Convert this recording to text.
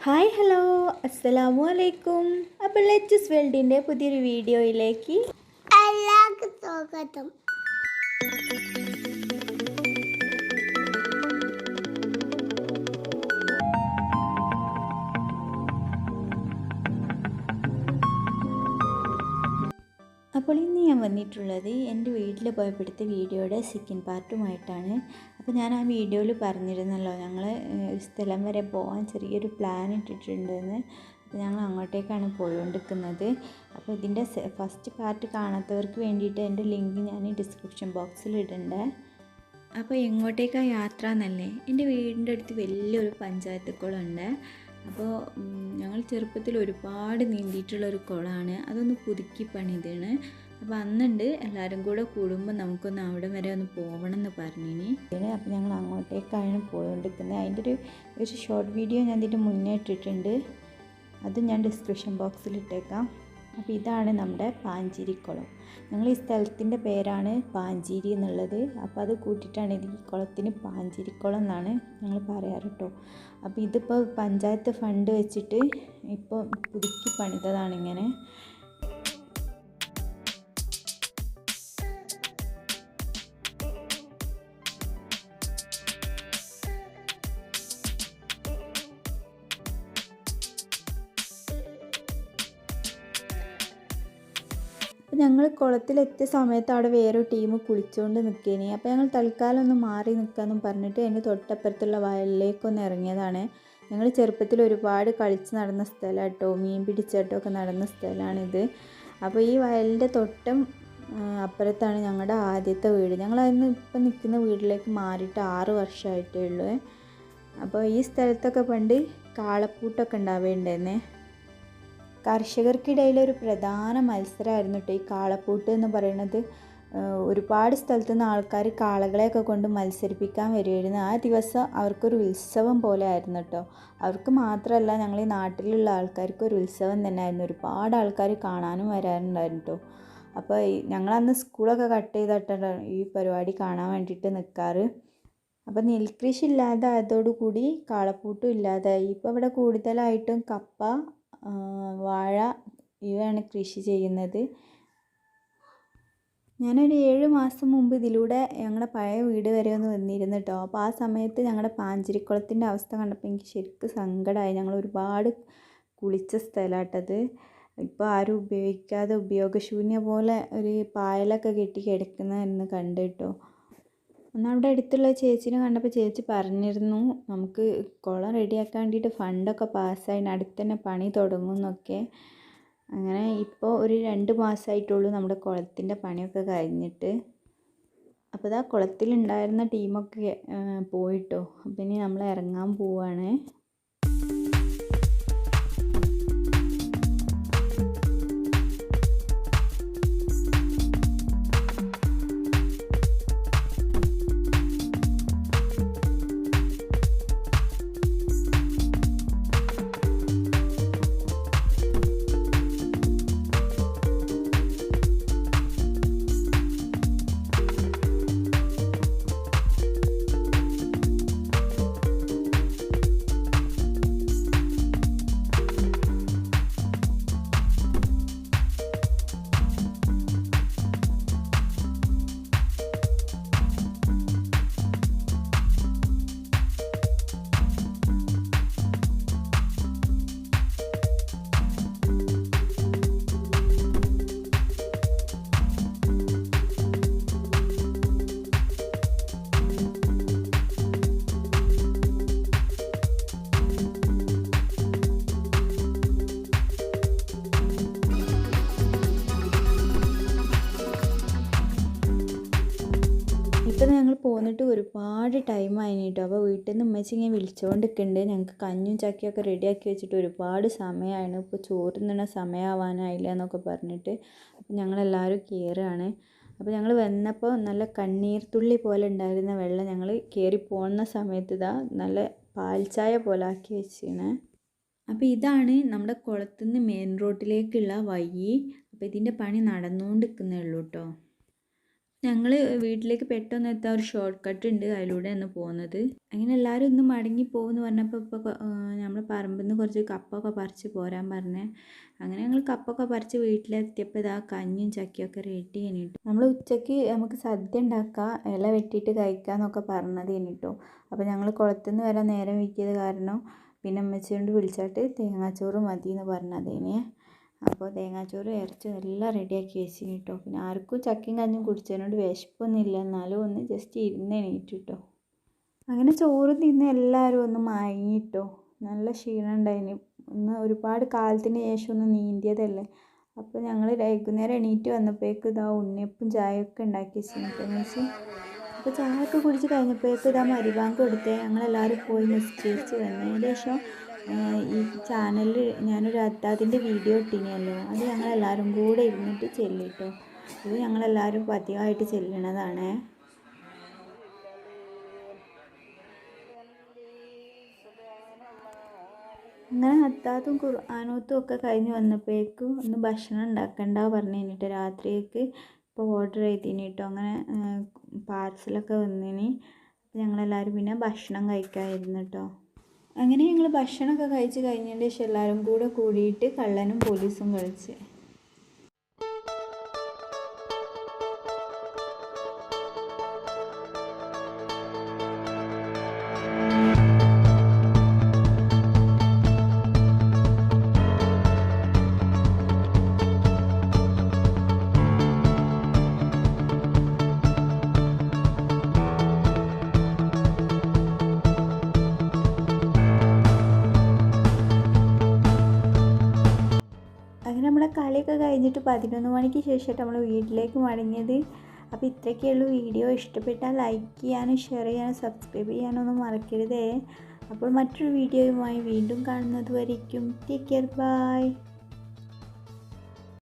Hi hello അസ്സലാമു അലൈക്കും. അപ്പോൾ ലെറ്റ്സ് വേൾഡിൻ്റെ പുതിയൊരു വീഡിയോയിലേക്ക് എല്ലാവർക്കും സ്വാഗതം. അപ്പോൾ ഇന്ന് ഞാൻ വന്നിട്ടുള്ളത് എൻ്റെ വീട്ടിൽ പോയപ്പോഴത്തെ വീഡിയോയുടെ സെക്കൻഡ് പാർട്ടുമായിട്ടാണ്. അപ്പോൾ ഞാൻ ആ വീഡിയോയിൽ പറഞ്ഞിരുന്നല്ലോ ഞങ്ങൾ ഒരു സ്ഥലം വരെ പോകാൻ ചെറിയൊരു പ്ലാൻ ഇട്ടിട്ടുണ്ടെന്ന്. അപ്പോൾ ഞങ്ങൾ അങ്ങോട്ടേക്കാണ് പോയിക്കൊണ്ടിരിക്കുന്നത്. അപ്പോൾ ഇതിൻ്റെ ഫസ്റ്റ് പാർട്ട് കാണാത്തവർക്ക് വേണ്ടിയിട്ട് എൻ്റെ ലിങ്ക് ഞാൻ ഡിസ്ക്രിപ്ഷൻ ബോക്സിൽ ഇടണ്ടേ. അപ്പോൾ എങ്ങോട്ടേക്കാണ് യാത്ര എന്നല്ലേ, എൻ്റെ വീടിൻ്റെ അടുത്ത് വലിയൊരു പഞ്ചായത്ത് കുളമുണ്ട്. അപ്പോൾ ഞങ്ങൾ ചെറുപ്പത്തിൽ ഒരുപാട് നീന്തിയിട്ടുള്ളൊരു കുളമാണ്, അതൊന്ന് പുതുക്കി പണിതാണ്. അപ്പോൾ അന്നുണ്ട് എല്ലാവരും കൂടെ കൂടുമ്പോൾ നമുക്കൊന്ന് അവിടെ വരെ ഒന്ന് പോകണം എന്ന് പറഞ്ഞിനി. അപ്പോൾ ഞങ്ങൾ അങ്ങോട്ടേക്കാണ് പോയിക്കൊണ്ടിരിക്കുന്നത്. അതിൻ്റെ ഒരു ഷോർട്ട് വീഡിയോ ഞാൻ ഇതിൻ്റെ മുന്നേ ഇട്ടിട്ടുണ്ട്, അത് ഞാൻ ഡിസ്ക്രിപ്ഷൻ ബോക്സിൽ ഇട്ടേക്കാം. അപ്പോൾ ഇതാണ് നമ്മുടെ പാഞ്ചേരിക്കുളം. ഞങ്ങൾ ഈ സ്ഥലത്തിൻ്റെ പേരാണ് പാഞ്ചേരി എന്നുള്ളത്. അപ്പോൾ അത് കൂട്ടിയിട്ടാണ് ഇത് ഈ കുളത്തിന് പാഞ്ചേരിക്കുളം എന്നാണ് ഞങ്ങൾ പറയാറ് കേട്ടോ. അപ്പോൾ ഇതിപ്പോൾ പഞ്ചായത്ത് ഫണ്ട് വെച്ചിട്ട് ഇപ്പോൾ പുതുക്കി പണിതതാണ് ഇങ്ങനെ. അപ്പോൾ ഞങ്ങൾ കുളത്തിലെത്തിയ സമയത്ത് അവിടെ വേറൊരു ടീം കുളിച്ചുകൊണ്ട് നിൽക്കേനി. അപ്പോൾ ഞങ്ങൾ തൽക്കാലം ഒന്ന് മാറി നിൽക്കാമെന്നും പറഞ്ഞിട്ട് അതിൻ്റെ തൊട്ടപ്പുറത്തുള്ള വയലിലേക്കൊന്ന് ഇറങ്ങിയതാണ്. ഞങ്ങൾ ചെറുപ്പത്തിൽ ഒരുപാട് കളിച്ച് നടന്ന സ്ഥലം കേട്ടോ, മീൻ പിടിച്ചിട്ടോ ഒക്കെ നടന്ന സ്ഥലമാണിത്. അപ്പോൾ ഈ വയലിൻ്റെ തൊട്ടും അപ്പുറത്താണ് ഞങ്ങളുടെ ആദ്യത്തെ വീട്. ഞങ്ങളതിന് ഇപ്പം നിൽക്കുന്ന വീട്ടിലേക്ക് മാറിയിട്ട് 6 വർഷമായിട്ടേ ഉള്ളൂ. അപ്പോൾ ഈ സ്ഥലത്തൊക്കെ പണ്ട് കാളപ്പൂട്ടൊക്കെ ഉണ്ടാവേണ്ടതെന്നേ. കർഷകർക്കിടയിലൊരു പ്രധാന മത്സരമായിരുന്നു കേട്ടോ ഈ കാളപ്പൂട്ട് എന്ന് പറയുന്നത്. ഒരുപാട് സ്ഥലത്തു നിന്ന് ആൾക്കാർ കാളകളെയൊക്കെ കൊണ്ട് മത്സരിപ്പിക്കാൻ വരുമായിരുന്നു. ആ ദിവസം അവർക്കൊരു ഉത്സവം പോലെ ആയിരുന്നു കേട്ടോ. അവർക്ക് മാത്രമല്ല, ഞങ്ങൾ ഈ നാട്ടിലുള്ള ആൾക്കാർക്ക് ഒരു ഉത്സവം തന്നെ ആയിരുന്നു. ഒരുപാട് ആൾക്കാർ കാണാനും വരാറുണ്ടായിരുന്നു കേട്ടോ. അപ്പോൾ ഞങ്ങളന്ന് സ്കൂളൊക്കെ കട്ട് ചെയ്തിട്ടാണ് ഈ പരിപാടി കാണാൻ വേണ്ടിയിട്ട് നിൽക്കാറ്. അപ്പോൾ നെൽകൃഷി ഇല്ലാതായതോടുകൂടി കാളപ്പൂട്ടും ഇല്ലാതായി. ഇപ്പോൾ ഇവിടെ കൂടുതലായിട്ടും കപ്പ, വാഴ ഇവയാണ് കൃഷി ചെയ്യുന്നത്. ഞാനൊരു 7 മാസം മുമ്പ് ഇതിലൂടെ ഞങ്ങളുടെ പഴയ വീട് വരെ ഒന്ന് വന്നിരുന്നു കേട്ടോ. അപ്പോൾ ആ സമയത്ത് ഞങ്ങളുടെ പാഞ്ചേരിക്കുളത്തിൻ്റെ അവസ്ഥ കണ്ടപ്പോൾ എനിക്ക് ശരിക്കും സങ്കടമായി. ഞങ്ങൾ ഒരുപാട് കുളിച്ച സ്ഥലമായിട്ടത്. ഇപ്പോൾ ആരും ഉപയോഗിക്കാതെ ഉപയോഗശൂന്യ പോലെ ഒരു പായലൊക്കെ കെട്ടി കിടക്കുന്നതെന്ന് കണ്ടു കേട്ടോ. എന്നാൽ അവിടെ അടുത്തുള്ള ചേച്ചീനെ കണ്ടപ്പോൾ ചേച്ചി പറഞ്ഞിരുന്നു നമുക്ക് കുളം റെഡിയാക്കാൻ വേണ്ടിയിട്ട് ഫണ്ടൊക്കെ പാസ്സായി, അടുത്ത് തന്നെ പണി തുടങ്ങുമെന്നൊക്കെ. അങ്ങനെ ഇപ്പോൾ ഒരു 2 മാസമായിട്ടുള്ളൂ നമ്മുടെ കുളത്തിൻ്റെ പണിയൊക്കെ കഴിഞ്ഞിട്ട്. അപ്പോൾ ഇതാ കുളത്തിലുണ്ടായിരുന്ന ടീമൊക്കെ പോയിട്ടോ. അപ്പം ഇനി നമ്മൾ ഇറങ്ങാൻ പോവുകയാണ്. ഇപ്പം ഞങ്ങൾ പോന്നിട്ട് ഒരുപാട് ടൈം ആയിട്ടോ. അപ്പോൾ വീട്ടിൽ നിന്ന് ഉമ്മച്ചി ഇങ്ങനെ വിളിച്ചുകൊണ്ടിരിക്കുന്നുണ്ട്. ഞങ്ങൾക്ക് കഞ്ഞും ചക്കയൊക്കെ റെഡിയാക്കി വെച്ചിട്ട് ഒരുപാട് സമയമാണ്, ഇപ്പോൾ ചോറ് തിന്നണ സമയമാവാനായില്ല എന്നൊക്കെ പറഞ്ഞിട്ട്. അപ്പോൾ ഞങ്ങളെല്ലാവരും കയറുകയാണ്. അപ്പോൾ ഞങ്ങൾ വന്നപ്പോൾ നല്ല കണ്ണീർ തുള്ളി പോലെ ഉണ്ടായിരുന്ന വെള്ളം ഞങ്ങൾ കയറി പോകുന്ന സമയത്ത് ഇതാ നല്ല പാൽച്ചായ പോലെ ആക്കി വെച്ചാണ്. അപ്പോൾ ഇതാണ് നമ്മുടെ കുളത്തുനിന്ന് മെയിൻ റോഡിലേക്കുള്ള വഴി. അപ്പോൾ ഇതിൻ്റെ പണി നടന്നുകൊണ്ടിരിക്കുന്നേ ഉള്ളൂ കേട്ടോ. ഞങ്ങൾ വീട്ടിലേക്ക് പെട്ടെന്ന് എത്താൻ ഒരു ഷോർട്ട് കട്ട് ഉണ്ട്, അതിലൂടെയാണ് പോകുന്നത്. അങ്ങനെ എല്ലാവരും ഒന്ന് മടങ്ങി പോകുമെന്ന് പറഞ്ഞപ്പോൾ ഇപ്പോൾ നമ്മൾ പറമ്പിൽ നിന്ന് കുറച്ച് കപ്പൊക്കെ പറിച്ച് പോരാൻ പറഞ്ഞേ. അങ്ങനെ ഞങ്ങൾ കപ്പൊക്കെ പറിച്ച് വീട്ടിലെത്തിയപ്പോൾ ഇതാ കഞ്ഞിയും ചക്കിയൊക്കെ റെഡി കഴിഞ്ഞിട്ടു. നമ്മൾ ഉച്ചയ്ക്ക് നമുക്ക് സദ്യ ഉണ്ടാക്കാം, ഇല വെട്ടിയിട്ട് കഴിക്കാമെന്നൊക്കെ പറഞ്ഞത് കഴിഞ്ഞിട്ടു. അപ്പോൾ ഞങ്ങൾ കുളത്തുനിന്ന് വരാൻ നേരം വൈകിയത് കാരണം പിന്നെ അമ്മച്ചി കൊണ്ട് വിളിച്ചിട്ട് തേങ്ങാച്ചോറ് മതി എന്ന് പറഞ്ഞതേനെ. അപ്പോൾ തേങ്ങാച്ചോറ് ഇറച്ചി എല്ലാം റെഡിയാക്കി വെച്ചിന് കേട്ടോ. പിന്നെ ആർക്കും ചക്കയും കഞ്ഞും കുടിച്ചതിനോട് വിശപ്പൊന്നുമില്ല, എന്നാലും ഒന്ന് ജസ്റ്റ് ഇരുന്ന് എണീറ്റ് കേട്ടോ. അങ്ങനെ ചോറ് തിന്ന് എല്ലാവരും ഒന്ന് മയങ്ങിട്ടോ. നല്ല ക്ഷീണം ഉണ്ടായിന്, ഒന്ന് ഒരുപാട് കാലത്തിന് ശേഷം ഒന്ന് നീന്തിയതല്ലേ. അപ്പോൾ ഞങ്ങൾ വൈകുന്നേരം എണീറ്റ് വന്നപ്പോഴേക്കും ഇതാ ഉണ്ണിയപ്പം ചായയൊക്കെ ഉണ്ടാക്കി വെച്ചിട്ട്. അപ്പോൾ ചായയൊക്കെ കുടിച്ച് കഴിഞ്ഞപ്പോഴേക്കും ഇതാ മരിബാങ്ക് കൊടുത്തേ. ഞങ്ങളെല്ലാവരും പോയി നിസ്കരിച്ച് വന്നതിന് ശേഷം ഈ ചാനലിൽ ഞാനൊരു അത്താത്തിൻ്റെ വീഡിയോ ഇട്ടിനല്ലോ, അത് ഞങ്ങളെല്ലാവരും കൂടെ ഇരുന്നിട്ട് ചെല്ലിട്ടോ. ഇത് ഞങ്ങളെല്ലാവരും പതിവായിട്ട് ചെല്ലണതാണ്. അങ്ങനെ അത്താത്തും ഖുർആനോത്തും ഒക്കെ കഴിഞ്ഞ് വന്നപ്പോഴേക്കും ഒന്ന് ഭക്ഷണം ഉണ്ടാക്കണ്ട പറഞ്ഞു കഴിഞ്ഞിട്ട് രാത്രിയേക്ക് ഇപ്പോൾ ഓർഡർ ചെയ്തിന് കേട്ടോ. അങ്ങനെ പാർസലൊക്കെ വന്നിന്. അപ്പോൾ ഞങ്ങളെല്ലാവരും പിന്നെ ഭക്ഷണം കഴിക്കാമായിരുന്നു കേട്ടോ. അങ്ങനെ ഞങ്ങൾ ഭക്ഷണമൊക്കെ കഴിച്ച് കഴിഞ്ഞതിന് ശേഷം എല്ലാവരും കൂടെ കൂടിയിട്ട് കള്ളനും പോലീസും കളിച്ച്. അങ്ങനെ നമ്മളെ കളിയൊക്കെ കഴിഞ്ഞിട്ട് 11 മണിക്ക് ശേഷമായിട്ട് നമ്മൾ വീട്ടിലേക്ക് മടങ്ങിയത്. അപ്പോൾ ഇത്രയൊക്കെയുള്ളൂ വീഡിയോ. ഇഷ്ടപ്പെട്ടാൽ ലൈക്ക് ചെയ്യാനും ഷെയർ ചെയ്യാനും സബ്സ്ക്രൈബ് ചെയ്യാനൊന്നും മറക്കരുതേ. അപ്പോൾ മറ്റൊരു വീഡിയോയുമായി വീണ്ടും കാണുന്നത് വരയ്ക്കും ടേക്ക് കെയർ, ബൈ.